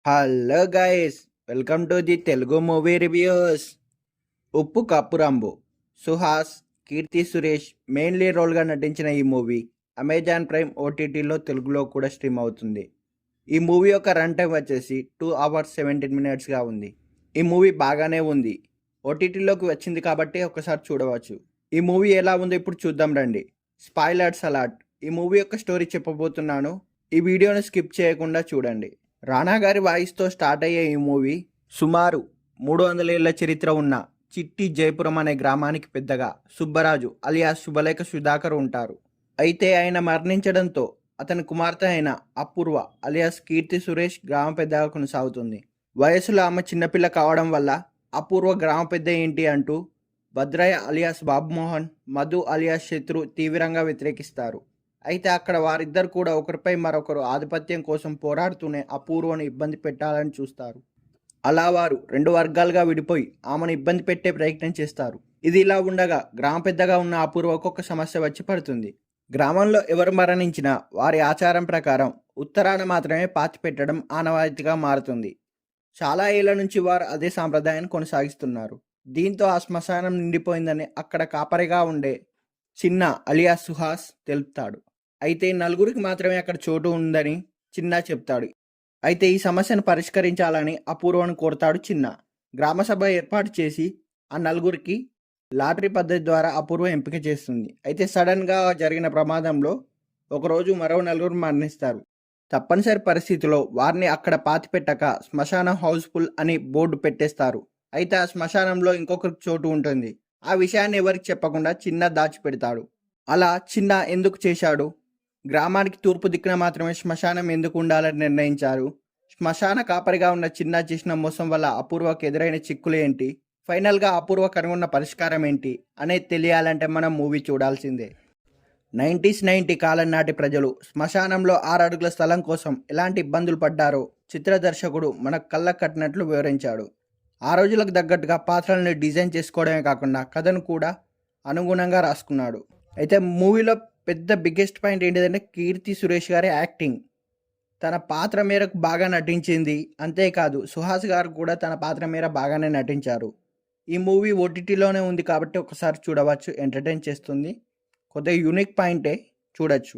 Hello guys, welcome to the Telugu movie reviews. ఉప్పు కప్పురంబు Suhas, Keerthy Suresh main lead రోల్గా నటించిన ఈ మూవీ అమెజాన్ ప్రైమ్ ఓటీటీలో తెలుగులో కూడా స్ట్రీమ్ అవుతుంది. ఈ మూవీ యొక్క రన్ టైం వచ్చేసి 2 hours 17 minutesగా ఉంది. ఈ మూవీ బాగానే ఉంది. ఓటీటీలోకి వచ్చింది కాబట్టి ఒకసారి చూడవచ్చు. ఈ మూవీ ఎలా ఉందో ఇప్పుడు చూద్దాం రండి. Spoilers alert. ఈ మూవీ యొక్క స్టోరీ చెప్పబోతున్నాను. ఈ వీడియోను స్కిప్ చేయకుండా చూడండి. రానా గారి వాయిస్తో స్టార్ట్ అయ్యే ఈ మూవీ సుమారు 300 ఏళ్ల చరిత్ర ఉన్న చిట్టి జయపురం అనే గ్రామానికి పెద్దగా సుబ్బరాజు అలియాస్ శుభలేఖ సుధాకర్ ఉంటారు. అయితే ఆయన మరణించడంతో అతని కుమార్తె అయిన అపూర్వ అలియాస్ కీర్తి సురేష్ గ్రామ పెద్దగా కొనసాగుతుంది. వయసులో ఆమె చిన్నపిల్ల కావడం వల్ల అపూర్వ గ్రామ పెద్ద ఏంటి అంటూ భద్రయ్య అలియాస్ బాబుమోహన్, మధు అలియాస్ శత్రు తీవ్రంగా వ్యతిరేకిస్తారు. అయితే అక్కడ వారిద్దరు కూడా ఒకరిపై మరొకరు ఆధిపత్యం కోసం పోరాడుతూనే అపూర్వను ఇబ్బంది పెట్టాలని చూస్తారు. అలా వారు 2 వర్గాలుగా విడిపోయి ఆమెను ఇబ్బంది పెట్టే ప్రయత్నం చేస్తారు. ఇది ఇలా ఉండగా గ్రామ పెద్దగా ఉన్న అపూర్వకు ఒక సమస్య వచ్చి పడుతుంది. గ్రామంలో ఎవరు మరణించినా వారి ఆచారం ప్రకారం ఉత్తరాన మాత్రమే పాతి పెట్టడం ఆనవాయితీగా మారుతుంది. చాలా ఏళ్ల నుంచి వారు అదే సాంప్రదాయాన్ని కొనసాగిస్తున్నారు. దీంతో ఆ శ్మశానం నిండిపోయిందని అక్కడ కాపరిగా ఉండే చిన్న అలియాస్ సుహాస్ తెలుపుతాడు. అయితే నలుగురికి మాత్రమే అక్కడ చోటు ఉందని చిన్న చెప్తాడు. అయితే ఈ సమస్యను పరిష్కరించాలని అపూర్వను కోరుతాడు చిన్న. గ్రామసభ ఏర్పాటు చేసి ఆ నలుగురికి లాటరీ పద్ధతి ద్వారా అపూర్వ ఎంపిక చేస్తుంది. అయితే సడన్గా జరిగిన ప్రమాదంలో ఒకరోజు మరో నలుగురు మరణిస్తారు. తప్పనిసరి పరిస్థితిలో వారిని అక్కడ పాతిపెట్టక శ్మశానం హౌస్ఫుల్ అని బోర్డు పెట్టేస్తారు. అయితే ఆ శ్మశానంలో ఇంకొకరికి చోటు ఉంటుంది. ఆ విషయాన్ని ఎవరికి చెప్పకుండా చిన్న దాచిపెడతాడు. అలా చిన్న ఎందుకు చేశాడు? గ్రామానికి తూర్పు దిక్కున మాత్రమే శ్మశానం ఎందుకు ఉండాలని నిర్ణయించారు? శ్మశాన కాపరిగా ఉన్న చిన్న చేసిన మోసం వల్ల అపూర్వకు ఎదురైన చిక్కులు ఏంటి? ఫైనల్గా అపూర్వ కనుగొన్న పరిష్కారం ఏంటి అనేది తెలియాలంటే మనం మూవీ చూడాల్సిందే. 90s కాలం నాటి ప్రజలు శ్మశానంలో 6 అడుగుల స్థలం కోసం ఎలాంటి ఇబ్బందులు పడ్డారో చిత్ర దర్శకుడు మనకు కళ్ళకు కట్టినట్లు వివరించాడు. ఆ రోజులకు తగ్గట్టుగా పాత్రలను డిజైన్ చేసుకోవడమే కాకుండా కథను కూడా అనుగుణంగా రాసుకున్నాడు. అయితే మూవీలో పెద్ద బిగ్గెస్ట్ పాయింట్ ఏంటిదంటే కీర్తి సురేష్ గారి యాక్టింగ్. తన పాత్ర మేరకు బాగా నటించింది. అంతేకాదు సుహాస్ గారు కూడా తన పాత్ర మేర బాగానే నటించారు. ఈ మూవీ ఓటీటీలోనే ఉంది కాబట్టి ఒకసారి చూడవచ్చు. ఎంటర్టైన్ చేస్తుంది. కొద్దిగా యూనిక్ పాయింటే, చూడొచ్చు.